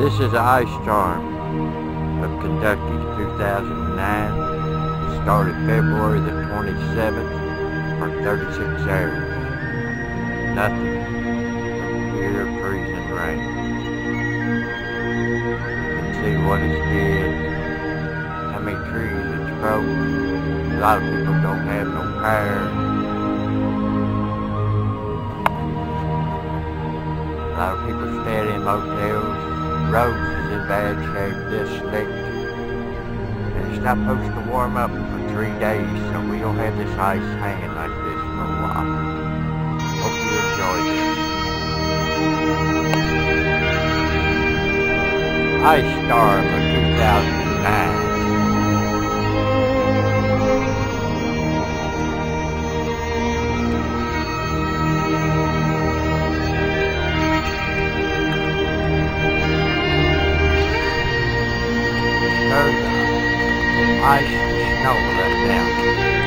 This is an ice storm of Kentucky 2009. It started February the 27th for 36 hours. Nothing but pure freezing rain. You can see what it's did, how many trees it's broke. A lot of people don't have no power. A lot of people staying in motels. Roads is in bad shape, this slick. And it's not supposed to warm up for 3 days, so we don't have this ice hanging like this for a while. Hope you enjoy this. Ice storm of 2009. Ice and snow left down.